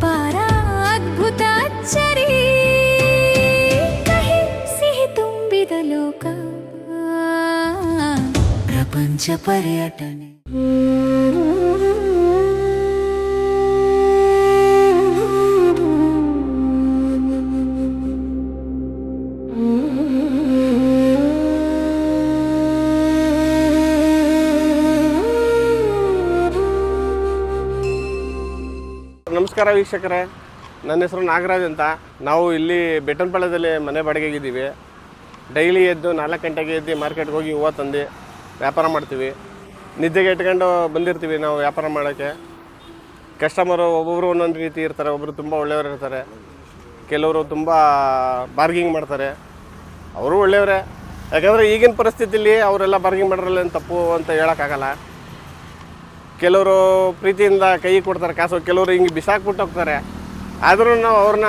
ಅಪಾರ ಅದ್ಭುತ ಅಚ್ಚರಿ ಕಹಿ ಸಿಹಿ ತುಂಬಿದ ಲೋಕ ಪ್ರಪಂಚ ಪರ್ಯಟನೆ. ನಮಸ್ಕಾರ ವೀಕ್ಷಕರೇ, ನನ್ನ ಹೆಸರು ನಾಗರಾಜ್ ಅಂತ. ನಾವು ಇಲ್ಲಿ ಬೆಟ್ಟನಪಾಳ್ಯದಲ್ಲಿ ಮನೆ ಬಾಡಿಗೆಗಿದ್ದೀವಿ. ಡೈಲಿ ಎದ್ದು 4 ಗಂಟೆಗೆ ಎದ್ದು ಮಾರ್ಕೆಟ್ಗೆ ಹೋಗಿ ಹೂವು ತಂದು ವ್ಯಾಪಾರ ಮಾಡ್ತೀವಿ. ನಿದ್ದೆಗೆ ಇಟ್ಕೊಂಡು ಬಂದಿರ್ತೀವಿ ನಾವು ವ್ಯಾಪಾರ ಮಾಡೋಕ್ಕೆ. ಕಸ್ಟಮರು ಒಬ್ಬೊಬ್ಬರು ಒಂದೊಂದು ರೀತಿ ಇರ್ತಾರೆ. ಒಬ್ಬರು ತುಂಬ ಒಳ್ಳೆಯವರು ಇರ್ತಾರೆ, ಕೆಲವರು ತುಂಬ ಬಾರ್ಗಿಂಗ್ ಮಾಡ್ತಾರೆ. ಅವರು ಒಳ್ಳೆಯವರೇ, ಯಾಕಂದರೆ ಈಗಿನ ಪರಿಸ್ಥಿತಿಯಲ್ಲಿ ಅವರೆಲ್ಲ ಬಾರ್ಗಿಂಗ್ ಮಾಡೋದ್ರಲ್ಲಿ ತಪ್ಪು ಅಂತ ಹೇಳೋಕ್ಕಾಗಲ್ಲ. ಕೆಲವರು ಪ್ರೀತಿಯಿಂದ ಕೈ ಕೊಡ್ತಾರೆ ಕಾಸು, ಕೆಲವರು ಹಿಂಗೆ ಬಿಸಾಕ್ಬಿಟ್ಟು ಹೋಗ್ತಾರೆ. ಆದರೂ ನಾವು ಅವ್ರನ್ನ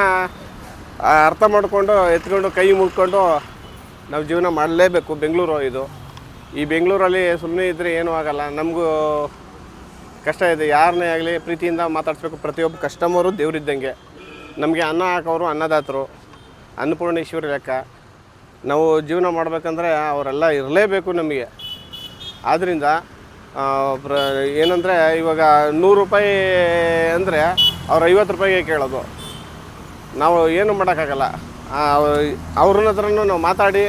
ಅರ್ಥ ಮಾಡಿಕೊಂಡು ಎತ್ಕೊಂಡು ಕೈ ಮುಗ್ಕೊಂಡು ನಾವು ಜೀವನ ಮಾಡಲೇಬೇಕು. ಬೆಂಗಳೂರು ಇದು. ಈ ಬೆಂಗಳೂರಲ್ಲಿ ಸುಮ್ಮನೆ ಇದ್ದರೆ ಏನೂ ಆಗೋಲ್ಲ. ನಮಗೂ ಕಷ್ಟ ಇದೆ. ಯಾರನ್ನೇ ಆಗಲಿ ಪ್ರೀತಿಯಿಂದ ಮಾತಾಡಿಸ್ಬೇಕು. ಪ್ರತಿಯೊಬ್ಬ ಕಸ್ಟಮರು ದೇವರಿದ್ದಂಗೆ. ನಮಗೆ ಅನ್ನ ಹಾಕೋರು ಅನ್ನದಾತರು, ಅನ್ನಪೂರ್ಣೇಶ್ವರಿ ಲೆಕ್ಕ. ನಾವು ಜೀವನ ಮಾಡಬೇಕಂದ್ರೆ ಅವರೆಲ್ಲ ಇರಲೇಬೇಕು ನಮಗೆ. ಆದ್ದರಿಂದ ಏನಂದರೆ ಇವಾಗ 100 ರೂಪಾಯಿ ಅಂದರೆ ಅವ್ರು 50 ರೂಪಾಯಿಗೆ ಕೇಳೋದು. ನಾವು ಏನು ಮಾಡೋಕ್ಕಾಗಲ್ಲ. ಅವ್ರನ್ನ ಹತ್ರನೂ ನಾವು ಮಾತಾಡಿ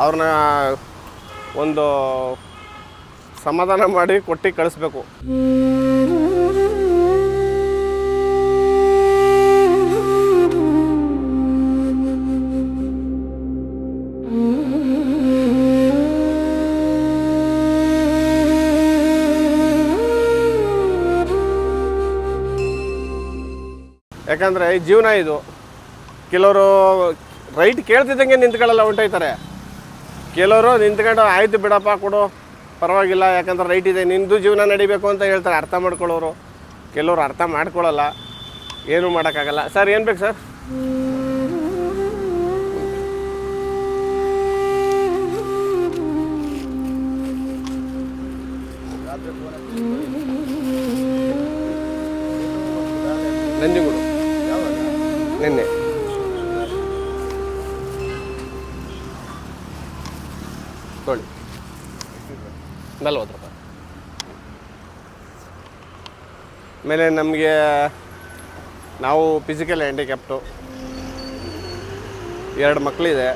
ಅವ್ರನ್ನ ಒಂದು ಸಮಾಧಾನ ಮಾಡಿ ಕೊಟ್ಟು ಕಳಿಸ್ಬೇಕು. ಯಾಕಂದರೆ ಜೀವನ ಇದು. ಕೆಲವರು ರೈಟ್ ಕೇಳ್ತಿದ್ದಂಗೆ ನಿಂತ್ಕೊಳ್ಳಲ್ಲ, ಹೊಂಟೋಯ್ತಾರೆ. ಕೆಲವರು ನಿಂತ್ಕೊಂಡು ಆಯಿತು ಬಿಡಪ್ಪ ಕೊಡು ಪರವಾಗಿಲ್ಲ, ಯಾಕಂದ್ರೆ ರೈಟ್ ಇದೆ, ನಿಂದು ಜೀವನ ನಡಿಬೇಕು ಅಂತ ಹೇಳ್ತಾರೆ ಅರ್ಥ ಮಾಡ್ಕೊಳ್ಳೋರು. ಕೆಲವರು ಅರ್ಥ ಮಾಡ್ಕೊಳ್ಳಲ್ಲ, ಏನೂ ಮಾಡೋಕ್ಕಾಗಲ್ಲ. ಸರ್ ಏನು ಬೇಕು ಸರ್? ನಂಜನಗೂಡು ನಿನ್ನೆ ತೊಳಿ 40 ರೂಪಾಯಿ. ಆಮೇಲೆ ನಮಗೆ ನಾವು ಫಿಸಿಕಲ್ ಹ್ಯಾಂಡಿಕ್ಯಾಪ್ಟು, 2 ಮಕ್ಕಳಿದೆ.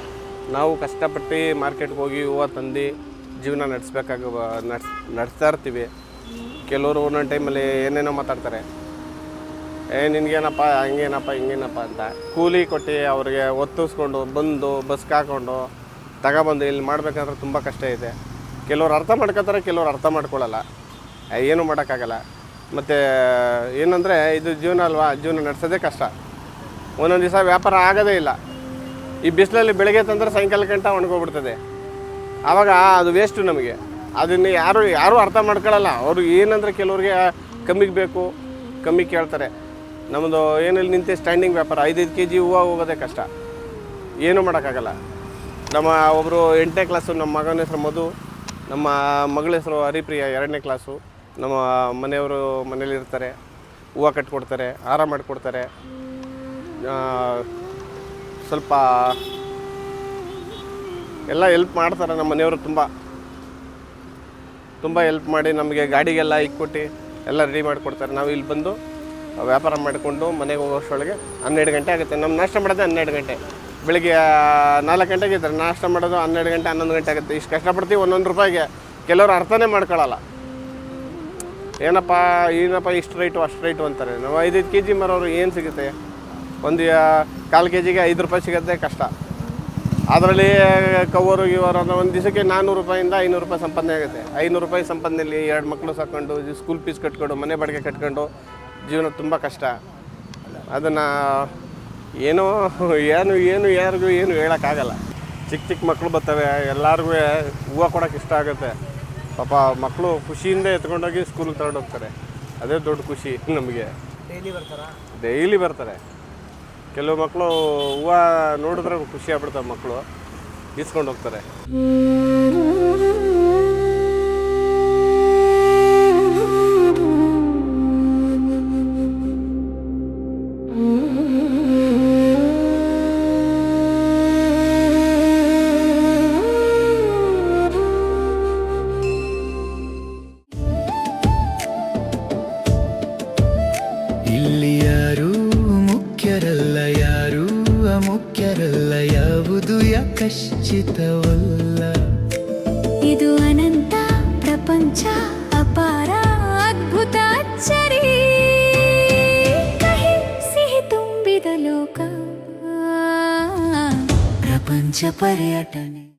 ನಾವು ಕಷ್ಟಪಟ್ಟು ಮಾರ್ಕೆಟ್ಗೆ ಹೋಗಿ ಹೂವು ತಂದು ಜೀವನ ನಡೆಸ್ತಾ ಇರ್ತೀವಿ. ಕೆಲವರು ಒಂದೊಂದು ಟೈಮಲ್ಲಿ ಏನೇನೋ ಮಾತಾಡ್ತಾರೆ. ನಿನಗೇನಪ್ಪ ಹಂಗೇನಪ್ಪ ಹಿಂಗೇನಪ್ಪ ಅಂತ ಕೂಲಿ ಕೊಟ್ಟು ಅವ್ರಿಗೆ ಒತ್ತಿಸ್ಕೊಂಡು ಬಂದು ಬಸ್ಗೆ ಹಾಕ್ಕೊಂಡು ತಗೊಬಂದು ಇಲ್ಲಿ ಮಾಡಬೇಕಂದ್ರೆ ತುಂಬ ಕಷ್ಟ ಇದೆ. ಕೆಲವ್ರು ಅರ್ಥ ಮಾಡ್ಕೊತಾರೆ, ಕೆಲವ್ರು ಅರ್ಥ ಮಾಡ್ಕೊಳ್ಳಲ್ಲ. ಏನೂ ಮಾಡೋಕ್ಕಾಗಲ್ಲ. ಮತ್ತು ಏನಂದರೆ ಇದು ಜೀವನ ಅಲ್ವಾ, ಜೀವನ ನಡೆಸೋದೇ ಕಷ್ಟ. ಒಂದೊಂದು ದಿವಸ ವ್ಯಾಪಾರ ಆಗೋದೇ ಇಲ್ಲ. ಈ ಬಿಸಿಲಲ್ಲಿ ಬೆಳಗ್ಗೆ ತಂದರೆ ಸಾಯಂಕಾಲ ಗಂಟ ಒಣಗೋಗ್ಬಿಡ್ತದೆ. ಆವಾಗ ಅದು ವೇಸ್ಟು ನಮಗೆ. ಅದನ್ನು ಯಾರೂ ಅರ್ಥ ಮಾಡ್ಕೊಳ್ಳಲ್ಲ. ಅವರು ಏನಂದರೆ ಕೆಲವ್ರಿಗೆ ಕಮ್ಮಿಗೆ ಬೇಕು, ಕಮ್ಮಿ ಕೇಳ್ತಾರೆ. ನಮ್ಮದು ಏನಲ್ಲಿ ನಿಂತೆ ಸ್ಟ್ಯಾಂಡಿಂಗ್ ವ್ಯಾಪಾರ. 5-5 kg ಹೂವು ಹೋಗೋದೇ ಕಷ್ಟ, ಏನೂ ಮಾಡೋಕ್ಕಾಗಲ್ಲ. ನಮ್ಮ ಒಬ್ಬರು 8ನೇ ಕ್ಲಾಸು, ನಮ್ಮ ಮಗನ ಹೆಸರು ಮಧು, ನಮ್ಮ ಮಗಳ ಹೆಸರು ಹರಿಪ್ರಿಯ 2ನೇ ಕ್ಲಾಸು. ನಮ್ಮ ಮನೆಯವರು ಮನೇಲಿರ್ತಾರೆ, ಹೂವು ಕಟ್ಕೊಡ್ತಾರೆ, ಹಾರ ಮಾಡಿಕೊಡ್ತಾರೆ. ಸ್ವಲ್ಪ ಎಲ್ಲ ಹೆಲ್ಪ್ ಮಾಡ್ತಾರೆ ನಮ್ಮ ಮನೆಯವರು. ತುಂಬ ಹೆಲ್ಪ್ ಮಾಡಿ ನಮಗೆ ಗಾಡಿಗೆಲ್ಲ ಇಕ್ಕೊಟ್ಟು ಎಲ್ಲ ರೆಡಿ ಮಾಡಿಕೊಡ್ತಾರೆ. ನಾವು ಇಲ್ಲಿ ಬಂದು ವ್ಯಾಪಾರ ಮಾಡಿಕೊಂಡು ಮನೆಗೆ ಹೋಗೋಷ್ಟರೊಳಗೆ 12 ಗಂಟೆ ಆಗುತ್ತೆ. ನಮ್ಮ ನಾಷ್ಟ ಮಾಡೋದೇ 12 ಗಂಟೆ. ಬೆಳಿಗ್ಗೆ 4 ಗಂಟೆಗೆ ಇದ್ದಾರೆ, ನಾಷ್ಟ ಮಾಡೋದು 12 ಗಂಟೆ 11 ಗಂಟೆ ಆಗುತ್ತೆ. ಇಷ್ಟು ಕಷ್ಟಪಡ್ತೀವಿ 1 ರೂಪಾಯಿಗೆ. ಕೆಲವರು ಅರ್ಥನೇ ಮಾಡ್ಕೊಳ್ಳಲ್ಲ. ಏನಪ್ಪ ಇಷ್ಟು ರೈಟು ಅಷ್ಟು ರೈಟು ಅಂತಾರೆ. ನಾವು 5-5 kg ಮಾರೋರು ಏನು ಸಿಗುತ್ತೆ? ಒಂದು 1/4 kgಗೆ 5 ರೂಪಾಯಿ ಸಿಗುತ್ತೆ, ಕಷ್ಟ. ಅದರಲ್ಲಿ ಕವರು ಗಿವರು ಅನ್ನೋ ಒಂದು ದಿವಸಕ್ಕೆ 400 ರೂಪಾಯಿಂದ 500 ರೂಪಾಯಿ ಸಂಪಾದನೆ ಆಗುತ್ತೆ. 500 ರೂಪಾಯಿ ಸಂಪಾದನೆಯಲ್ಲಿ 2 ಮಕ್ಕಳು ಸಾಕೊಂಡು ಸ್ಕೂಲ್ ಫೀಸ್ ಕಟ್ಕೊಂಡು ಮನೆ ಬಾಡಿಗೆ ಕಟ್ಕೊಂಡು ಜೀವನ ತುಂಬ ಕಷ್ಟ. ಅದನ್ನು ಯಾರಿಗೂ ಏನು ಹೇಳೋಕ್ಕಾಗಲ್ಲ. ಚಿಕ್ಕ ಮಕ್ಕಳು ಬರ್ತವೆ, ಎಲ್ಲರಿಗೂ ಹೂವು ಕೊಡೋಕೆ ಇಷ್ಟ ಆಗುತ್ತೆ. ಪಾಪ ಮಕ್ಕಳು ಖುಷಿಯಿಂದ ಎತ್ಕೊಂಡೋಗಿ ಸ್ಕೂಲಿಗೆ ತಗೊಂಡೋಗ್ತಾರೆ. ಅದೇ ದೊಡ್ಡ ಖುಷಿ ನಮಗೆ. ಡೈಲಿ ಬರ್ತಾರೆ. ಕೆಲವು ಮಕ್ಕಳು ಹೂವು ನೋಡಿದ್ರೆ ಖುಷಿ ಆಗ್ಬಿಡ್ತವೆ, ಮಕ್ಕಳು ಈಸ್ಕೊಂಡು ಹೋಗ್ತಾರೆ. ಇದು ಅನಂತ ಪ್ರಪಂಚ ಅಪಾರ ಅದ್ಭುತ ಅಚ್ಚರಿ ಕಹಿ ಸಿಹಿ ತುಂಬಿದ ಲೋಕ ಪ್ರಪಂಚ ಪರ್ಯಟನೆ